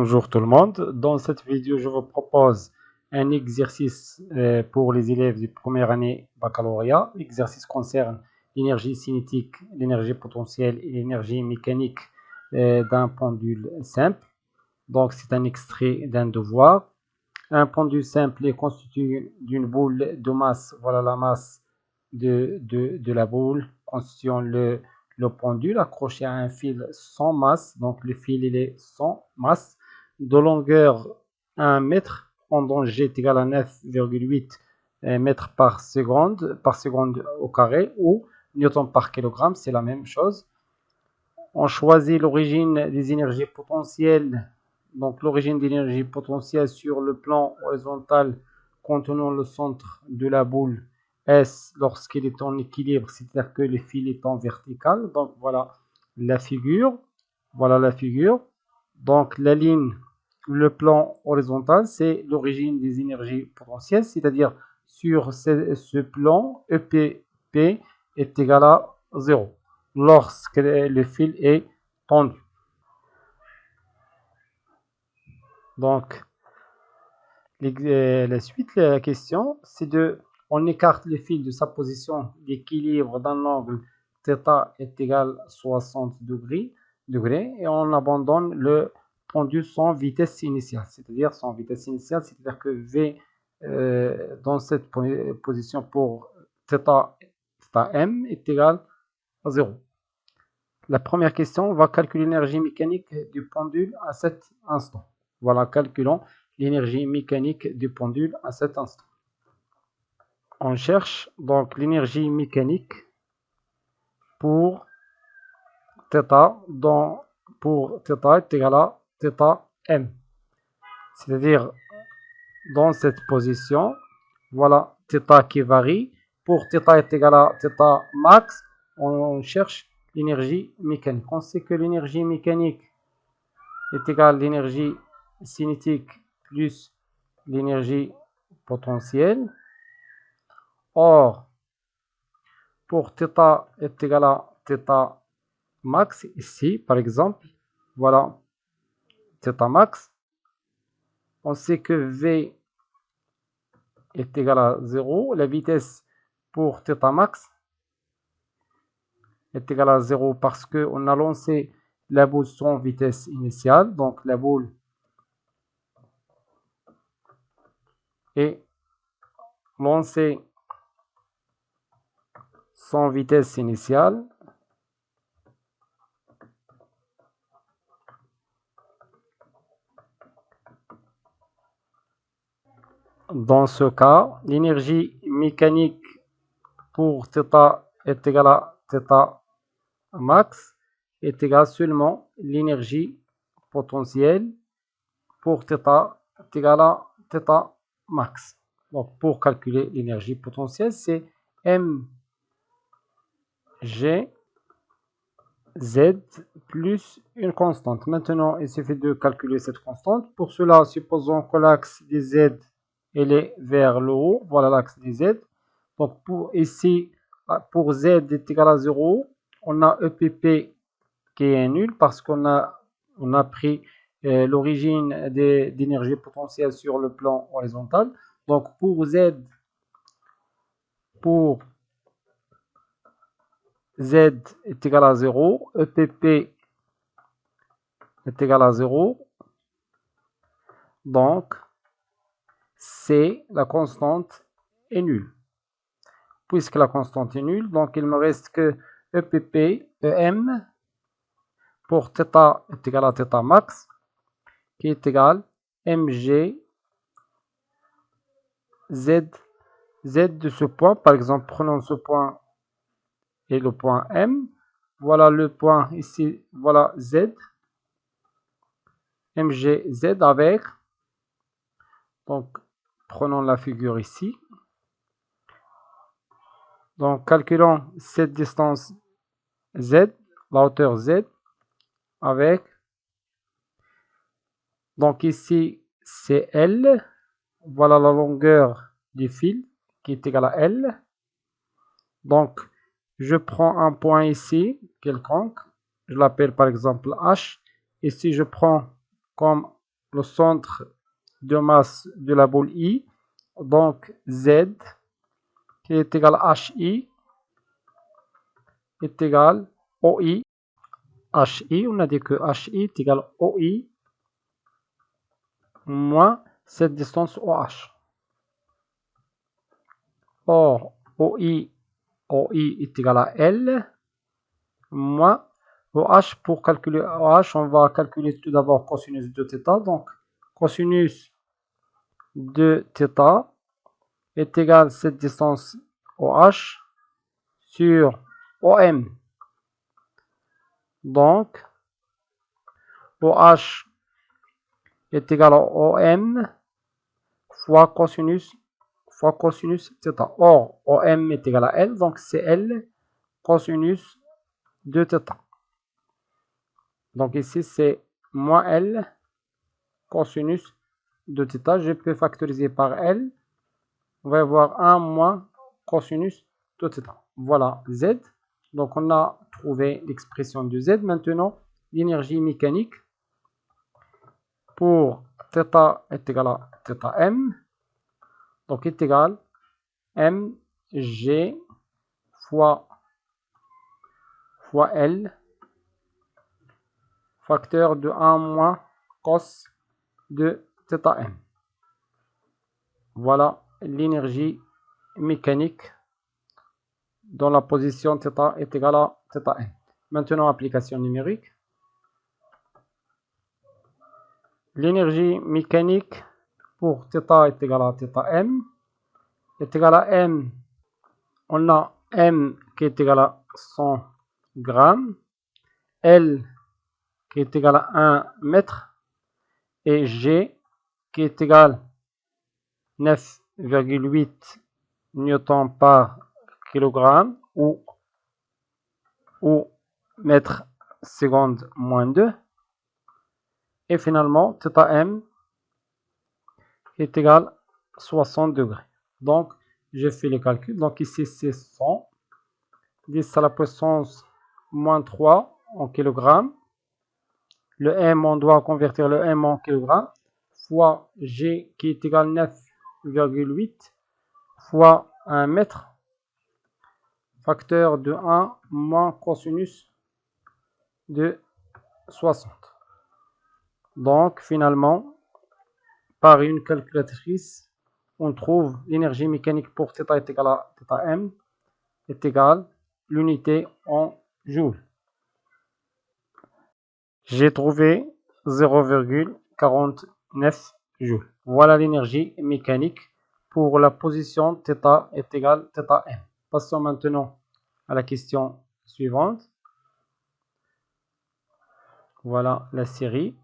Bonjour tout le monde. Dans cette vidéo, je vous propose un exercice pour les élèves de première année baccalauréat. L'exercice concerne l'énergie cinétique, l'énergie potentielle et l'énergie mécanique d'un pendule simple. Donc, c'est un extrait d'un devoir. Un pendule simple est constitué d'une boule de masse. Voilà la masse de la boule constituant le pendule accroché à un fil sans masse. Donc, le fil il est sans masse. De longueur 1 mètre. Pendant G est égal à 9,8 mètres par seconde au carré, ou newton par kilogramme, c'est la même chose. On choisit l'origine des énergies potentielles. Donc l'origine de l'énergie potentielle sur le plan horizontal contenant le centre de la boule S lorsqu'il est en équilibre, c'est-à-dire que le fil est en vertical. Donc voilà la figure. Voilà la figure. Donc la ligne, le plan horizontal, c'est l'origine des énergies potentielles, c'est-à-dire sur ce plan, EPP est égal à 0 lorsque le fil est tendu. Donc, la suite de la question, c'est on écarte le fil de sa position d'équilibre d'un angle θ est égal à 60 degrés et on abandonne le pendule sans vitesse initiale. C'est-à-dire sans vitesse initiale, c'est-à-dire que V dans cette position pour θm est égal à 0. La première question, on va calculer l'énergie mécanique du pendule à cet instant. Voilà, calculons l'énergie mécanique du pendule à cet instant. On cherche donc l'énergie mécanique pour θ, pour θ est égal à θm. C'est-à-dire, dans cette position, voilà θ qui varie. Pour θ est égal à θ max, on cherche l'énergie mécanique. On sait que l'énergie mécanique est égale à l'énergie cinétique plus l'énergie potentielle. Or, pour θ est égal à θ max, ici par exemple, voilà θ max, on sait que V est égal à 0. La vitesse pour θ max est égale à 0 parce qu'on a lancé la boule sans vitesse initiale. Donc la boule est lancée sans vitesse initiale. Dans ce cas, l'énergie mécanique pour θ est égale à θ max est égale seulement l'énergie potentielle pour θ est égale à θ max. Donc pour calculer l'énergie potentielle, c'est mg z plus une constante. Maintenant, il suffit de calculer cette constante. Pour cela, supposons que l'axe des z elle est vers le haut. Voilà l'axe des z. Donc pour ici, pour z est égal à 0, on a EPP qui est nul parce qu'on a pris l'origine d'énergie potentielle sur le plan horizontal. Donc pour z est égal à 0, EPP est égal à 0. Donc, C, la constante, est nulle. Puisque la constante est nulle, donc il me reste que EPP, EM, pour θ est égal à θ max, qui est égal à mg z. Z de ce point, par exemple, prenons ce point et le point M. Voilà le point ici, voilà Z. mg z avec, donc prenons la figure ici. Donc calculons cette distance Z, la hauteur Z, avec, donc ici c'est L, voilà la longueur du fil qui est égale à L. Donc je prends un point ici, quelconque, je l'appelle par exemple H. Ici je prends comme le centre de masse de la boule I, donc Z, qui est égal à HI, est égal à OI. HI, on a dit que HI est égal à OI moins cette distance OH. Or, OI est égal à L moins OH. Pour calculer OH, on va calculer tout d'abord cosinus de θ. Donc, cosinus de θ est égal à cette distance OH sur OM. Donc, OH est égal à OM fois cosinus θ. Or, OM est égal à L, donc c'est L cosinus de θ. Donc ici, c'est moins L cosinus de θ. Je peux factoriser par L. On va avoir 1 moins cosinus de θ. Voilà Z. Donc on a trouvé l'expression de Z. Maintenant, l'énergie mécanique pour θ est égal à θm. Donc est égal à mg fois L, facteur de 1 moins cos de θm. Voilà l'énergie mécanique dans la position θ est égal à θm. Maintenant, application numérique. L'énergie mécanique pour θ est égal à θm est égal à m. On a m qui est égal à 100 grammes, L qui est égal à 1 mètre et G qui est égal à 9,8 newtons par kilogramme ou mètre seconde moins 2. Et finalement, θm est égal à 60 degrés. Donc, je fais le calcul. Donc ici, c'est 100. 10 à la puissance moins 3 en kilogrammes. Le M, on doit convertir le M en kilogrammes. Fois G qui est égal à 9,8 fois 1 mètre. Facteur de 1 moins cosinus de 60. Donc, finalement, par une calculatrice, on trouve l'énergie mécanique pour θ est égal à θm est égal à l'unité en joules. J'ai trouvé 0,49 joules. Voilà l'énergie mécanique pour la position θ est égal à θm. Passons maintenant à la question suivante. Voilà la série.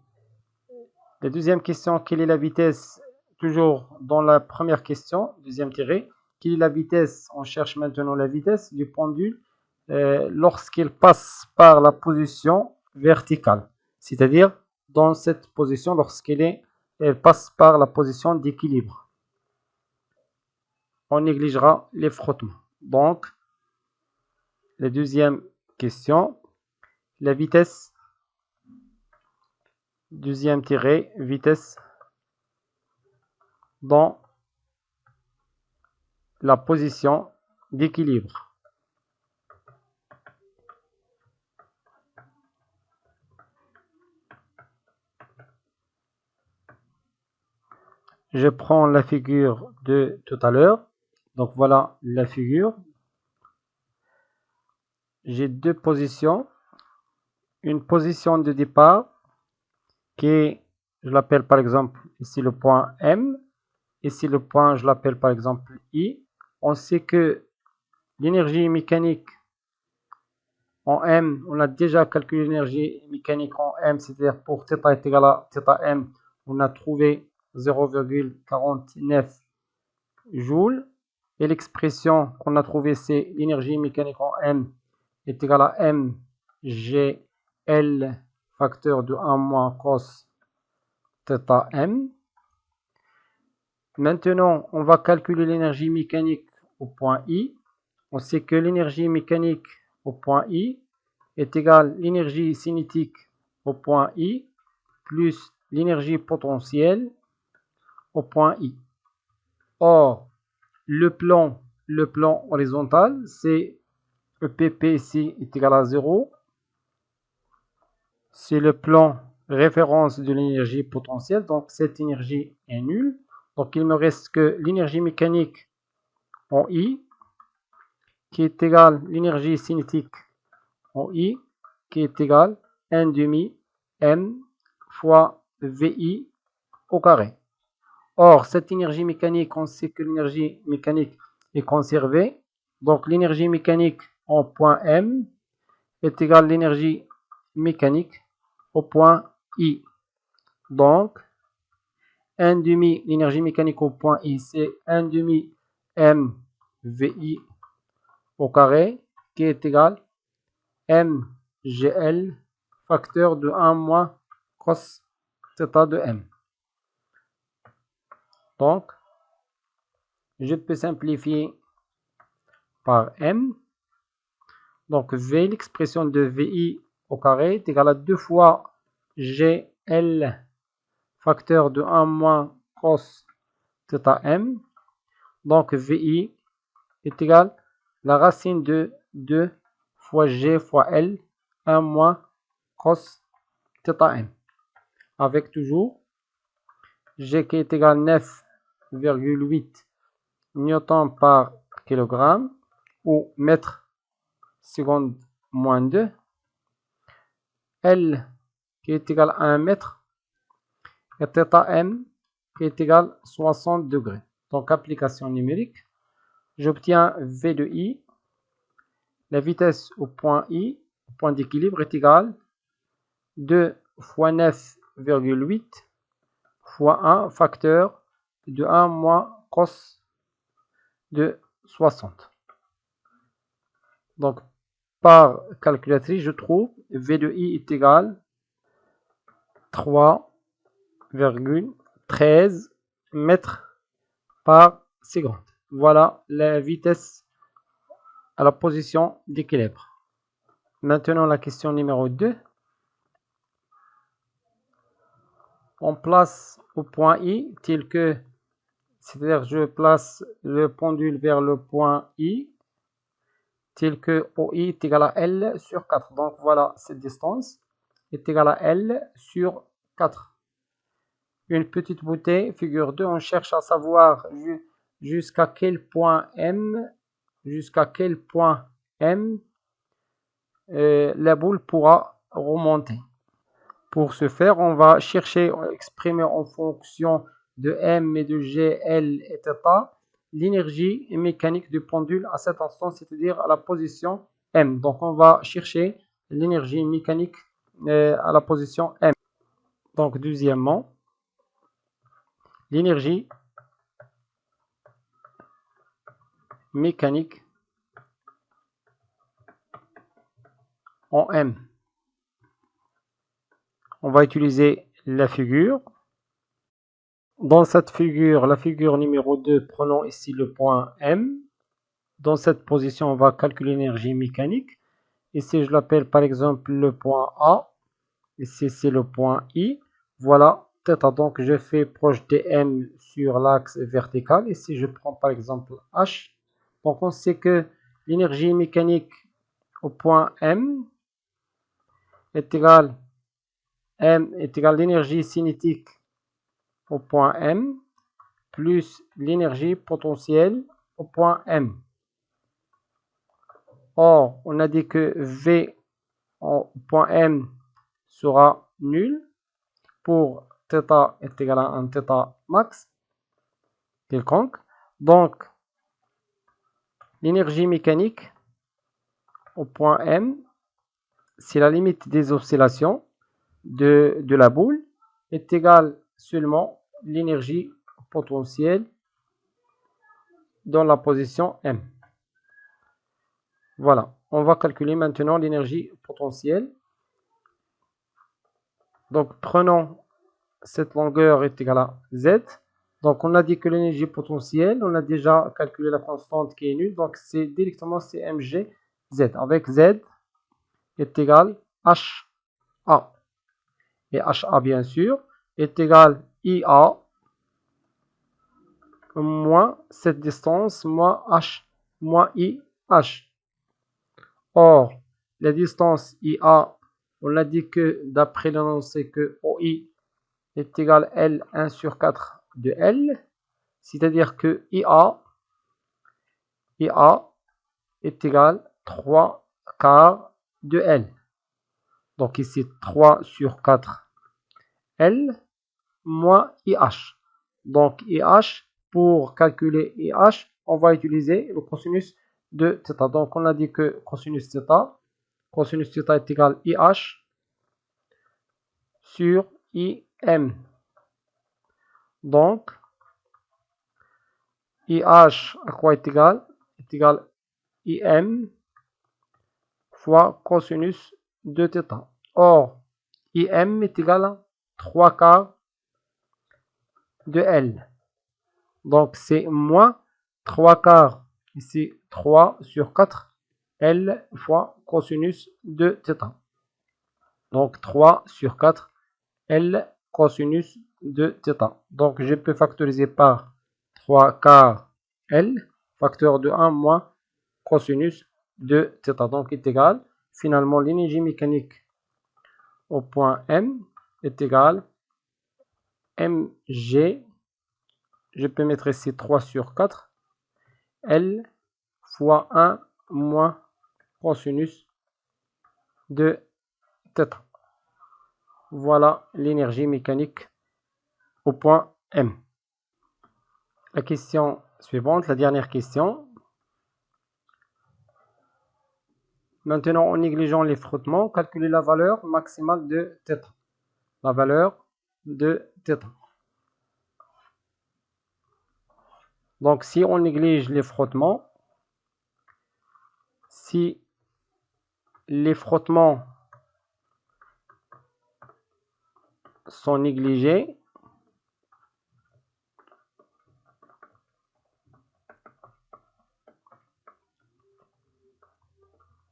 La deuxième question, quelle est la vitesse? Toujours dans la première question, deuxième tiré. Quelle est la vitesse? On cherche maintenant la vitesse du pendule lorsqu'il passe par la position verticale. C'est-à-dire dans cette position lorsqu'elle passe par la position d'équilibre. On négligera les frottements. Donc, la deuxième question, la vitesse, deuxième tiré, vitesse dans la position d'équilibre. Je prends la figure de tout à l'heure. Donc voilà la figure. J'ai deux positions. Une position de départ qui est, je l'appelle par exemple ici le point M. Ici le point, je l'appelle par exemple I. On sait que l'énergie mécanique en M, on a déjà calculé l'énergie mécanique en M, c'est-à-dire pour θ est égal à θm, on a trouvé 0,49 joules. Et l'expression qu'on a trouvée, c'est l'énergie mécanique en M est égale à mgl facteur de 1 moins cos θm. Maintenant, on va calculer l'énergie mécanique au point I. On sait que l'énergie mécanique au point I est égale à l'énergie cinétique au point I plus l'énergie potentielle au point I. Or, le plan horizontal, c'est EPP ici est égal à 0. C'est le plan référence de l'énergie potentielle, donc cette énergie est nulle. Donc il me reste que l'énergie mécanique en I, qui est égale à l'énergie cinétique en I, qui est égale 1 demi M fois VI au carré. Or, cette énergie mécanique, on sait que l'énergie mécanique est conservée. Donc l'énergie mécanique en point M est égale à l'énergie mécanique au point I. Donc, 1 demi, l'énergie mécanique au point I, c'est 1 demi MVI au carré, qui est égal à MGL, facteur de 1 moins cos θ de M. Donc, je peux simplifier par M. Donc, V, l'expression de VI au carré est égale à 2 fois GL, facteur de 1 moins cos θm. Donc, VI est égal à la racine de 2 fois G fois L, 1 moins cos θm. Avec toujours G qui est égal à 9,8 newton par kilogramme ou mètre seconde moins 2. L qui est égal à 1 mètre et θm qui est égal à 60 degrés. Donc, application numérique. J'obtiens V de I. La vitesse au point I, au point d'équilibre, est égale à 2 fois 9,8 fois 1 facteur de 1 moins cos de 60. Donc, par calculatrice, je trouve V de I est égal à 3,13 mètres par seconde. Voilà la vitesse à la position d'équilibre. Maintenant, la question numéro 2. On place au point I tel que, c'est-à-dire je place le pendule vers le point I tel que OI est égal à L sur 4. Donc voilà, cette distance est égale à L sur 4. Une petite bouteille, figure 2, on cherche à savoir jusqu'à quel point M, la boule pourra remonter. Pour ce faire, on va chercher, exprimer en fonction de M et de G, L et θ, l'énergie mécanique du pendule à cet instant, c'est-à-dire à la position M. Donc, on va chercher l'énergie mécanique à la position M. Donc, deuxièmement, l'énergie mécanique en M. On va utiliser la figure. Dans cette figure, la figure numéro 2, prenons ici le point M. Dans cette position, on va calculer l'énergie mécanique. Ici, je l'appelle par exemple le point A. Ici, c'est le point I. Voilà, θ. Donc, je fais projeter M sur l'axe vertical. Ici, je prends par exemple H. Donc, on sait que l'énergie mécanique au point M est égale à l'énergie cinétique au point M plus l'énergie potentielle au point M. Or, on a dit que V au point M sera nul pour θ est égal à un θ max quelconque. Donc, l'énergie mécanique au point M, c'est la limite des oscillations de la boule, est égale seulement l'énergie potentielle dans la position M. Voilà, on va calculer maintenant l'énergie potentielle. Donc, prenons cette longueur est égale à Z. Donc, on a dit que l'énergie potentielle, on a déjà calculé la constante qui est nulle. Donc, c'est directement CMG Z. Avec Z est égal à HA. Et HA, bien sûr, est égal IA moins cette distance moins H moins IH. Or, la distance IA, on a dit que d'après l'énoncé que OI est égal à L 1 sur 4 de L, c'est-à-dire que IA est égal à 3 quarts de L. Donc ici 3 sur 4 L moins IH. Donc IH, pour calculer IH, on va utiliser le cosinus de θ. Donc on a dit que cosinus θ est égal à IH sur IM. Donc IH à quoi est égal? Est égal à IM fois cosinus de θ. Or, IM est égal à 3 quarts de L. Donc c'est moins 3 quarts, ici 3 sur 4 L fois cosinus de θ. Donc 3 sur 4 L cosinus de θ. Donc je peux factoriser par 3 quarts L, facteur de 1 moins cosinus de θ. Donc est égal, finalement l'énergie mécanique au point M est égale mg, je peux mettre ici 3 sur 4 L fois 1 moins cosinus de θ. Voilà l'énergie mécanique au point M. La question suivante, la dernière question. Maintenant, en négligeant les frottements, calculez la valeur maximale de θ. La valeur de θ. Donc, si on néglige les frottements, si les frottements sont négligés,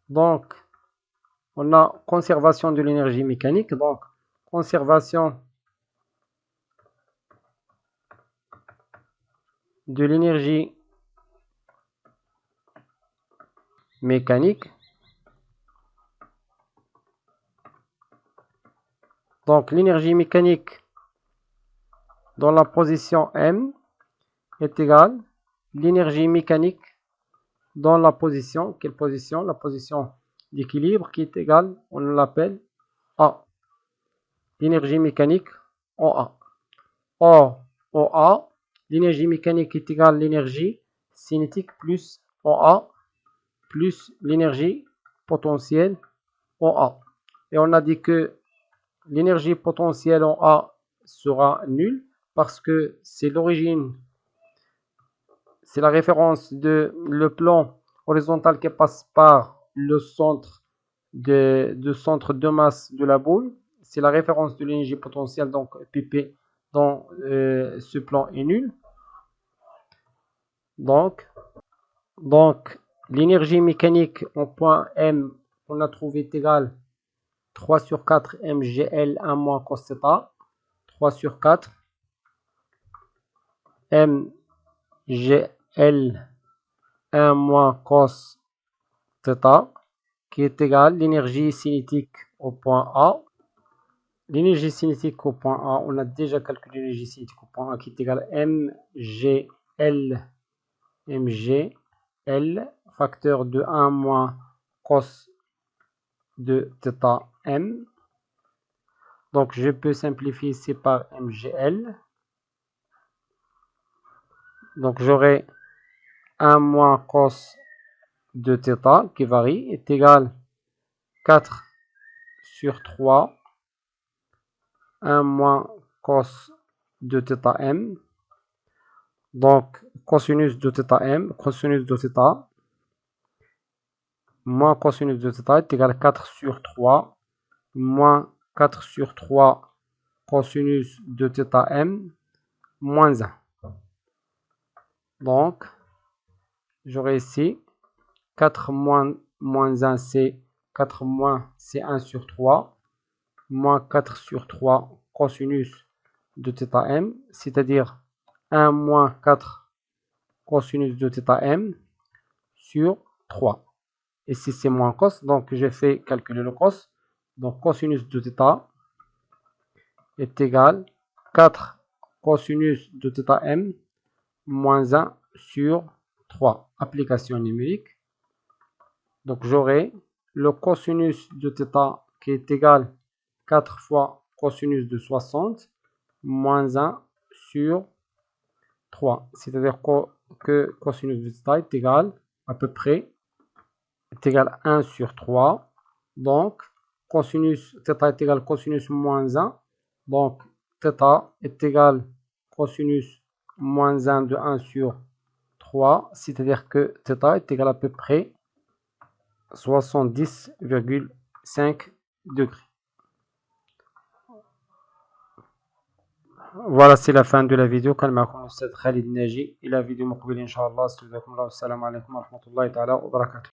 donc on a conservation de l'énergie mécanique. Donc, conservation de l'énergie mécanique. Donc, l'énergie mécanique dans la position M est égale à l'énergie mécanique dans la position, quelle position? La position d'équilibre qui est égale, on l'appelle A. L'énergie mécanique OA. Or, OA, l'énergie mécanique est égale à l'énergie cinétique plus OA plus l'énergie potentielle OA. Et on a dit que l'énergie potentielle en A sera nulle parce que c'est l'origine, c'est la référence de le plan horizontal qui passe par le centre de masse de la boule. C'est la référence de l'énergie potentielle, donc PP dans ce plan est nul. Donc l'énergie mécanique en point M, on a trouvé est égale 3 sur 4 mgl 1 moins cos θ. 3 sur 4 mgl 1 moins cos θ qui est égal à l'énergie cinétique au point A. L'énergie cinétique au point A, on a déjà calculé l'énergie cinétique au point A qui est égale à mgl facteur de 1 moins cos de θ m. Donc je peux simplifier ici par mgl. Donc j'aurai 1 moins cos de θ qui varie est égal à 4 sur 3 1 moins cos de θ m. Donc cosinus de θ m, cosinus de θ moins cosinus de θ est égal à 4 sur 3 moins 4 sur 3 cosinus de θ m moins 1. Donc j'aurai ici 4 moins 1 c'est 4 moins c'est 1 sur 3 moins 4 sur 3 cosinus de θ m, c'est-à-dire 1 moins 4 cosinus de θ m sur 3. Ici, c'est moins cos, donc j'ai fait calculer le cos. Donc, cosinus de θ est égal 4 cosinus de θ m moins 1 sur 3. Application numérique. Donc, j'aurai le cosinus de θ qui est égal 4 fois cosinus de 60 moins 1 sur 3. C'est-à-dire que cosinus de θ est égal à peu près est égal à 1 sur 3. Donc, cosinus θ est égal cosinus moins 1. Donc, θ est égal cosinus moins 1 de 1 sur 3. C'est-à-dire que θ est égal à peu près 70,5 degrés. Voilà, c'est la fin de la vidéo. كان معكم الأستاذ خالد ناجي إلى فيديو مقبل إن شاء الله. استودعكم الله والسلام عليكم ورحمة الله تعالى وبركاته.